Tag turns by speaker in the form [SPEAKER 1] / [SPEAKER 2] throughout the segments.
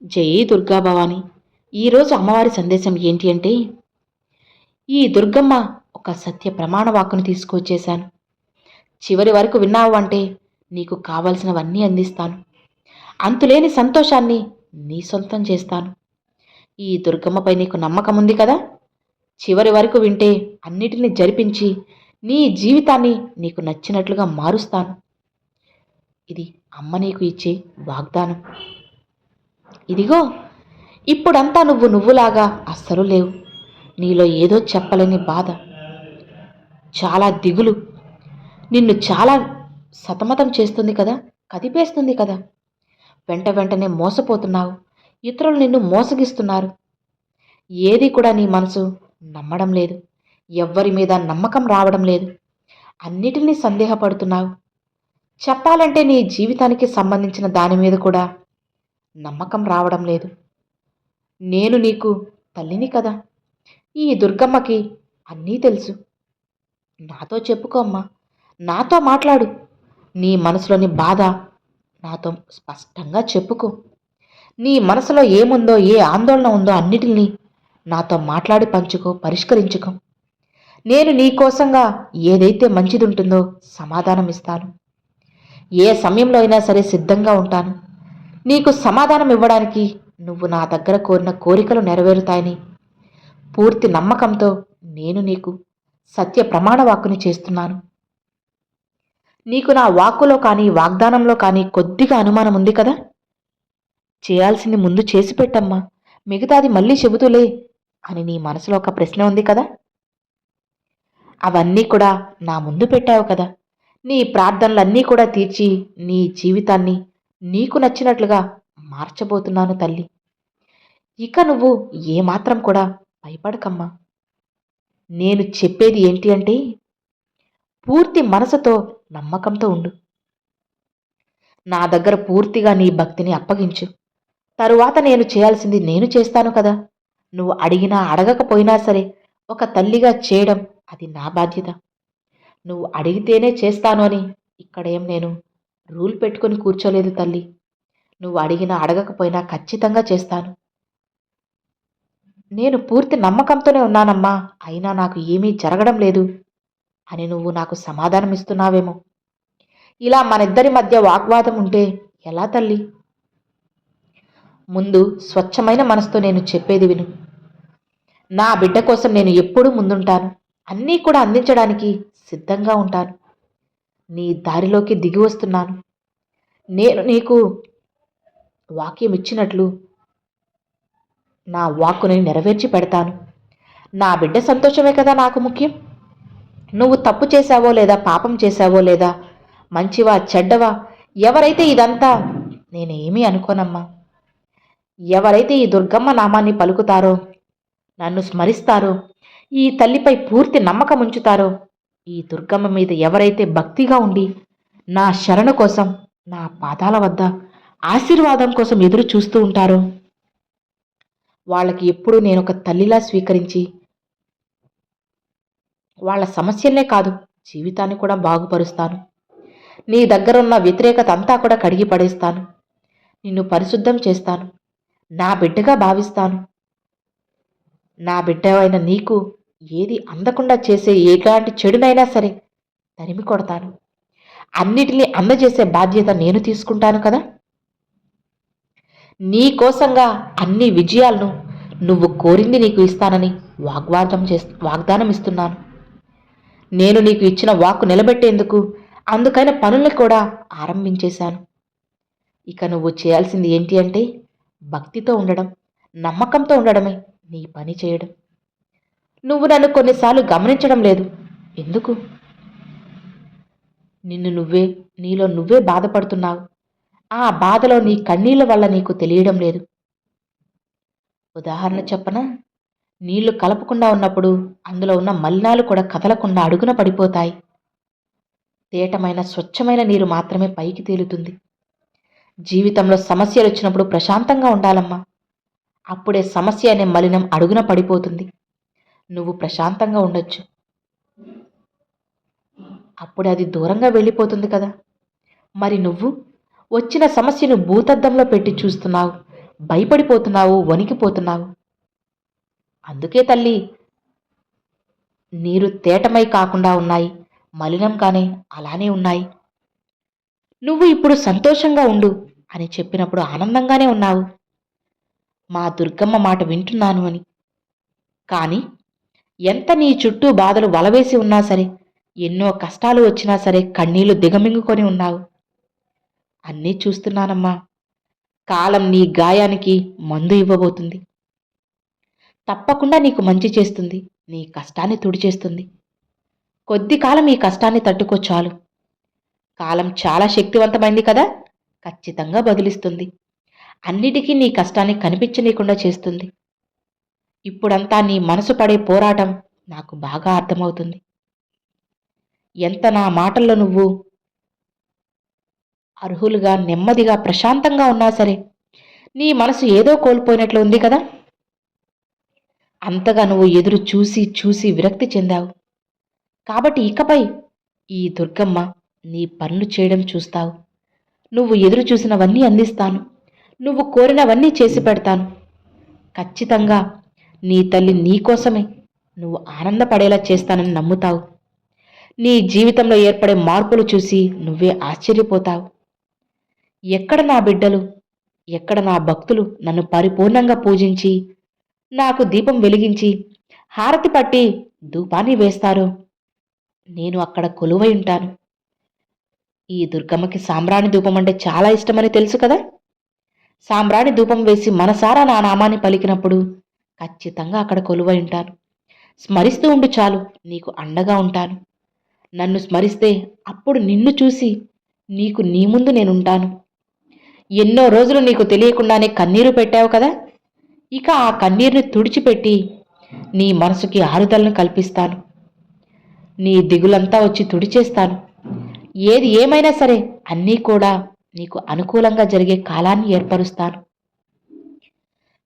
[SPEAKER 1] జై దుర్గా భవాని. ఈరోజు అమ్మవారి సందేశం ఏంటి అంటే, ఈ దుర్గమ్మ ఒక సత్య ప్రమాణ వాక్కును తీసుకొచ్చేశాను. చివరి వరకు విన్నావు అంటే నీకు కావలసినవన్నీ అందిస్తాను. అంతులేని సంతోషాన్ని నీ సొంతం చేస్తాను. ఈ దుర్గమ్మపై నీకు నమ్మకం ఉంది కదా? చివరి వరకు వింటే అన్నిటినీ జరిపించి నీ జీవితాన్ని నీకు నచ్చినట్లుగా మారుస్తాను. ఇది అమ్మ నీకు ఇచ్చే వాగ్దానం. ఇదిగో, ఇప్పుడంతా నువ్వులాగా అస్సలు లేవు. నీలో ఏదో చెప్పలేని బాధ, చాలా దిగులు నిన్ను చాలా సతమతం చేస్తుంది కదా, కదిపేస్తుంది కదా. వెంటనే మోసపోతున్నావు. ఇతరులు నిన్ను మోసగిస్తున్నారు. ఏది కూడా నీ మనసు నమ్మడం లేదు. ఎవ్వరి మీద నమ్మకం రావడం లేదు. అన్నిటినీ సందేహపడుతున్నావు. చెప్పాలంటే నీ జీవితానికి సంబంధించిన దాని మీద కూడా నమ్మకం రావడం లేదు. నేను నీకు తల్లిని కదా. ఈ దుర్గమ్మకి అన్నీ తెలుసు. నాతో చెప్పుకో అమ్మా, నాతో మాట్లాడు. నీ మనసులోని బాధ నాతో స్పష్టంగా చెప్పుకో. నీ మనసులో ఏముందో, ఏ ఆందోళన ఉందో అన్నిటినీ నాతో మాట్లాడి పంచుకో, పరిష్కరించుకో. నేను నీ కోసంగా ఏదైతే మంచిది ఉంటుందో సమాధానం ఇస్తాను. ఏ సమయంలో అయినా సరే సిద్ధంగా ఉంటాను. నీకు సమాధానం ఇవ్వడానికి. నువ్వు నా దగ్గర కోరిన కోరికలు నెరవేరుతాయని పూర్తి నమ్మకంతో నేను నీకు సత్య ప్రమాణ వాక్కుని చేస్తున్నాను. నీకు నా వాక్కులో కానీ వాగ్దానంలో కానీ కొద్దిగా అనుమానం ఉంది కదా? చేయాల్సింది ముందు చేసి పెట్టమ్మా, మిగతాది మళ్ళీ చెబుతూలే అని నీ మనసులో ఒక ప్రశ్న ఉంది కదా? అవన్నీ కూడా నా ముందు పెట్టావు కదా. నీ ప్రార్థనలన్నీ కూడా తీర్చి నీ జీవితాన్ని నీకు నచ్చినట్లుగా మార్చబోతున్నాను తల్లి. ఇక నువ్వు ఏమాత్రం కూడా భయపడకమ్మా. నేను చెప్పేది ఏంటి అంటే, పూర్తి మనసుతో నమ్మకంతో ఉండు. నా దగ్గర పూర్తిగా నీ భక్తిని అప్పగించు. తరువాత నేను చేయాల్సింది నేను చేస్తాను కదా. నువ్వు అడిగినా అడగకపోయినా సరే ఒక తల్లిగా చేయడం అది నా బాధ్యత. నువ్వు అడిగితేనే చేస్తాను అని ఇక్కడేం నేను రూల్ పెట్టుకొని కూర్చోలేదు తల్లి. నువ్వు అడిగినా అడగకపోయినా ఖచ్చితంగా చేస్తాను. నేను పూర్తి నమ్మకంతోనే ఉన్నానమ్మా, అయినా నాకు ఏమీ జరగడం లేదు అని నువ్వు నాకు సమాధానం ఇస్తున్నావేమో. ఇలా మనిద్దరి మధ్య వాగ్వాదం ఉంటే ఎలా తల్లి? ముందు స్వచ్ఛమైన మనసుతో నేను చెప్పేది విను. నా బిడ్డ కోసం నేను ఎప్పుడూ ముందుంటాను. అన్నీ కూడా అందించడానికి సిద్ధంగా ఉంటాను. నీ దారిలోకి దిగి వస్తున్నాను. నేను నీకు వాక్యం ఇచ్చినట్లు నా వాక్కుని నెరవేర్చి పెడతాను. నా బిడ్డ సంతోషమే కదా నాకు ముఖ్యం. నువ్వు తప్పు చేశావో లేదా పాపం చేశావో లేదా మంచివా చెడ్డవా, ఎవరైతే ఇదంతా నేనేమీ అనుకోనమ్మా. ఎవరైతే ఈ దుర్గమ్మ నామాన్ని పలుకుతారో, నన్ను స్మరిస్తారో, ఈ తల్లిపై పూర్తి నమ్మకం ఉంచుతారో, ఈ దుర్గమ్మ మీద ఎవరైతే భక్తిగా ఉండి నా శరణు కోసం, నా పాదాల వద్ద ఆశీర్వాదం కోసం ఎదురు చూస్తూ ఉంటారో, వాళ్ళకి ఎప్పుడూ నేను ఒక తల్లిలా స్వీకరించి వాళ్ళ సమస్యలనే కాదు జీవితాన్ని కూడా బాగుపరుస్తాను. నీ దగ్గరున్న వ్యతిరేకత అంతా కూడా కడిగి పడేస్తాను. నిన్ను పరిశుద్ధం చేస్తాను. నా బిడ్డగా భావిస్తాను. నా బిడ్డ అయిన నీకు ఏది అందకుండా చేసే ఎలాంటి చెడునైనా సరే తరిమి కొడతాను. అన్నిటినీ అందజేసే బాధ్యత నేను తీసుకుంటాను కదా. నీ కోసంగా అన్ని విజయాలను నువ్వు కోరింది నీకు ఇస్తానని వాగ్దానం ఇస్తున్నాను. నేను నీకు ఇచ్చిన వాక్కు నిలబెట్టేందుకు అందుకైన పనులను కూడా ఆరంభించేశాను. ఇక నువ్వు చేయాల్సింది ఏంటి అంటే, భక్తితో ఉండడం, నమ్మకంతో ఉండడమే నీ పని చేయడం. నువ్వు నన్ను కొన్నిసార్లు గమనించడం లేదు. ఎందుకు? నీలో నువ్వే బాధపడుతున్నావు. ఆ బాధలో నీ కన్నీళ్ళ వల్ల నీకు తెలియడం లేదు. ఉదాహరణ చెప్పనా? నీళ్లు కలపకుండా ఉన్నప్పుడు అందులో ఉన్న మలినాలు కూడా కదలకుండా అడుగున పడిపోతాయి. తేటమైన స్వచ్ఛమైన నీరు మాత్రమే పైకి తేలుతుంది. జీవితంలో సమస్యలు వచ్చినప్పుడు ప్రశాంతంగా ఉండాలమ్మా. అప్పుడే సమస్య అనే మలినం అడుగున పడిపోతుంది. నువ్వు ప్రశాంతంగా ఉండొచ్చు. అప్పుడే అది దూరంగా వెళ్ళిపోతుంది కదా. మరి నువ్వు వచ్చిన సమస్యను భూతద్దంలో పెట్టి చూస్తున్నావు. భయపడిపోతున్నావు, వణికిపోతున్నావు. అందుకే తల్లి, నీరు తేటమై కాకుండా ఉన్నాయి, మలినంగానే అలానే ఉన్నాయి. నువ్వు ఇప్పుడు సంతోషంగా ఉండు అని చెప్పినప్పుడు ఆనందంగానే ఉన్నావు, మా దుర్గమ్మ మాట వింటున్నాను అని. కానీ ఎంత నీ చుట్టూ బాధలు వలవేసి ఉన్నా సరే, ఎన్నో కష్టాలు వచ్చినా సరే కన్నీళ్లు దిగమింగుకొని ఉన్నావు. అన్నీ చూస్తున్నానమ్మా. కాలం నీ గాయానికి మందు ఇవ్వబోతుంది. తప్పకుండా నీకు మంచి చేస్తుంది, నీ కష్టాన్ని తుడిచేస్తుంది. కొద్ది కాలం ఈ కష్టాన్ని తట్టుకో చాలు. కాలం చాలా శక్తివంతమైంది కదా, ఖచ్చితంగా బదిలిస్తుంది. అన్నిటికీ నీ కష్టాన్ని కనిపించనీయకుండా చేస్తుంది. ఇప్పుడంతా నీ మనసు పడే పోరాటం నాకు బాగా అర్థమవుతుంది. ఎంత నా మాటల్లో నువ్వు అర్హులుగా, నెమ్మదిగా, ప్రశాంతంగా ఉన్నా సరే నీ మనసు ఏదో కోల్పోయినట్లు ఉంది కదా. అంతగా నువ్వు ఎదురు చూసి చూసి విరక్తి చెందావు. కాబట్టి ఇకపై ఈ దుర్గమ్మ నీ పనులు చేయడం చూస్తావు. నువ్వు ఎదురు చూసినవన్నీ అందిస్తాను, నువ్వు కోరినవన్నీ చేసి పెడతాను. ఖచ్చితంగా నీ తల్లి నీకోసమే నువ్వు ఆనందపడేలా చేస్తానని నమ్ముతావు. నీ జీవితంలో ఏర్పడే మార్పులు చూసి నువ్వే ఆశ్చర్యపోతావు. ఎక్కడ నా బిడ్డలు, ఎక్కడ నా భక్తులు నన్ను పరిపూర్ణంగా పూజించి నాకు దీపం వెలిగించి హారతి పట్టి ధూపాన్ని వేస్తారో నేను అక్కడ కొలువై ఉంటాను. ఈ దుర్గమ్మకి సాంబ్రాణి ధూపం అంటే చాలా ఇష్టమని తెలుసు కదా. సాంబ్రాణి ధూపం వేసి మనసారా నా నామాన్ని పలికినప్పుడు ఖచ్చితంగా అక్కడ కొలువై ఉంటాను. స్మరిస్తూ ఉండు చాలు, నీకు అండగా ఉంటాను. నన్ను స్మరిస్తే అప్పుడు నిన్ను చూసి నీకు నీ ముందు నేనుంటాను. ఎన్నో రోజులు నీకు తెలియకుండానే కన్నీరు పెట్టావు కదా, ఇక ఆ కన్నీరుని తుడిచిపెట్టి నీ మనసుకి ఆరుదలను కల్పిస్తాను. నీ దిగులంతా వచ్చి తుడిచేస్తాను. ఏది ఏమైనా సరే అన్నీ కూడా నీకు అనుకూలంగా జరిగే కాలాన్ని ఏర్పరుస్తాను.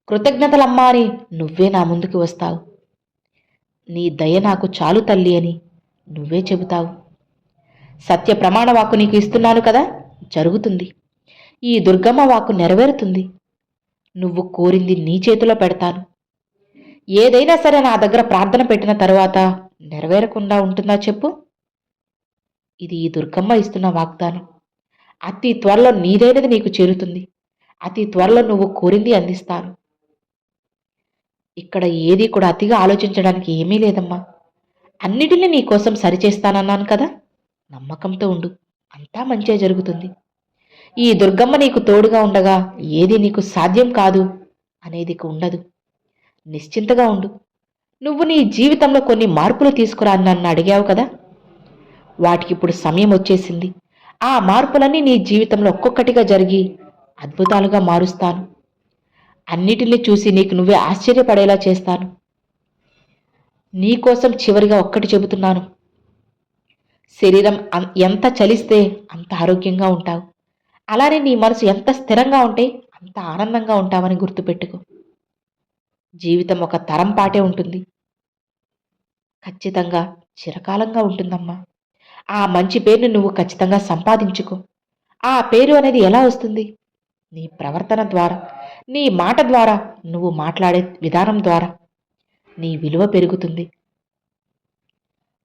[SPEAKER 1] కృతజ్ఞతలమ్మా అని నువ్వే నా ముందుకు వస్తావు. నీ దయ నాకు చాలు తల్లి అని నువ్వే చెబుతావు. సత్య ప్రమాణ వాక్కు నీకు ఇస్తున్నాను కదా, జరుగుతుంది. ఈ దుర్గమ్మ వాక్కు నెరవేరుతుంది. నువ్వు కోరింది నీ చేతిలో పెడతాను. ఏదైనా సరే నా దగ్గర ప్రార్థన పెట్టిన తరువాత నెరవేరకుండా ఉంటుందా చెప్పు? ఇది ఈ దుర్గమ్మ ఇస్తున్న వాగ్దానం. అతి త్వరలో నీదైనది నీకు చేరుతుంది. అతి త్వరలో నువ్వు కోరింది అందిస్తాను. ఇక్కడ ఏది కూడా అతిగా ఆలోచించడానికి ఏమీ లేదమ్మా. అన్నిటినీ నీకోసం సరిచేస్తానన్నాను కదా, నమ్మకంతో ఉండు, అంతా మంచే జరుగుతుంది. ఈ దుర్గమ్మ నీకు తోడుగా ఉండగా ఏది నీకు సాధ్యం కాదు అనేది ఉండదు. నిశ్చింతగా ఉండు. నువ్వు నీ జీవితంలో కొన్ని మార్పులు తీసుకురా అని నన్ను అడిగావు కదా, వాటికి ఇప్పుడు సమయం వచ్చేసింది. ఆ మార్పులన్నీ నీ జీవితంలో ఒక్కొక్కటిగా జరిగి అద్భుతాలుగా మారుస్తాను. అన్నిటినీ చూసి నీకు నువ్వే ఆశ్చర్యపడేలా చేస్తాను. నీకోసం చివరిగా ఒక్కటి చెబుతున్నాను. శరీరం ఎంత చలిస్తే అంత ఆరోగ్యంగా ఉంటావు. అలానే నీ మనసు ఎంత స్థిరంగా ఉంటే అంత ఆనందంగా ఉంటావని గుర్తుపెట్టుకో. జీవితం ఒక తరం పాటే ఉంటుంది, ఖచ్చితంగా చిరకాలంగా ఉంటుందమ్మా. ఆ మంచి పేరుని నువ్వు ఖచ్చితంగా సంపాదించుకో. ఆ పేరు అనేది ఎలా వస్తుంది? నీ ప్రవర్తన ద్వారా, నీ మాట ద్వారా, నువ్వు మాట్లాడే విధానం ద్వారా నీ విలువ పెరుగుతుంది.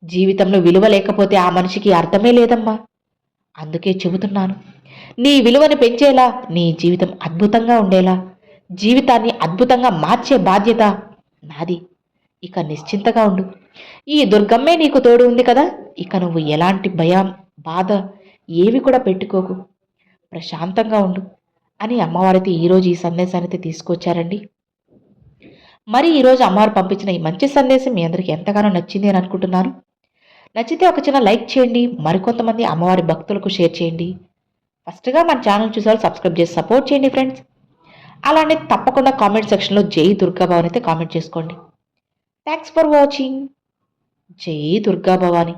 [SPEAKER 1] జీవితంలో విలువ లేకపోతే ఆ మనిషికి అర్థమే లేదమ్మా. అందుకే చెబుతున్నాను, నీ విలువను పెంచేలా, నీ జీవితం అద్భుతంగా ఉండేలా, జీవితాన్ని అద్భుతంగా మార్చే బాధ్యత నాది. ఇక నిశ్చింతగా ఉండు. ఈ దుర్గమ్మే నీకు తోడు ఉంది కదా, ఇక నువ్వు ఎలాంటి భయం, బాధ ఏవి కూడా పెట్టుకోకు. ప్రశాంతంగా ఉండు అని అమ్మవారైతే ఈరోజు ఈ సందేశాన్ని తీసుకొచ్చారండి. మరి ఈరోజు అమ్మవారు పంపించిన ఈ మంచి సందేశం మీ అందరికీ ఎంతగానో నచ్చింది అని అనుకుంటున్నాను. నచ్చితే ఒక చిన్న లైక్ చేయండి, మరికొంతమంది అమ్మవారి భక్తులకు షేర్ చేయండి. ఫస్ట్గా మన ఛానల్ చూసారు సబ్స్క్రైబ్ చేసి సపోర్ట్ చేయండి ఫ్రెండ్స్. అలానే తప్పకుండా కామెంట్ సెక్షన్లో జై దుర్గా భవాని అయితే కామెంట్ చేసుకోండి. Thanks for watching. జై దుర్గా భవాని.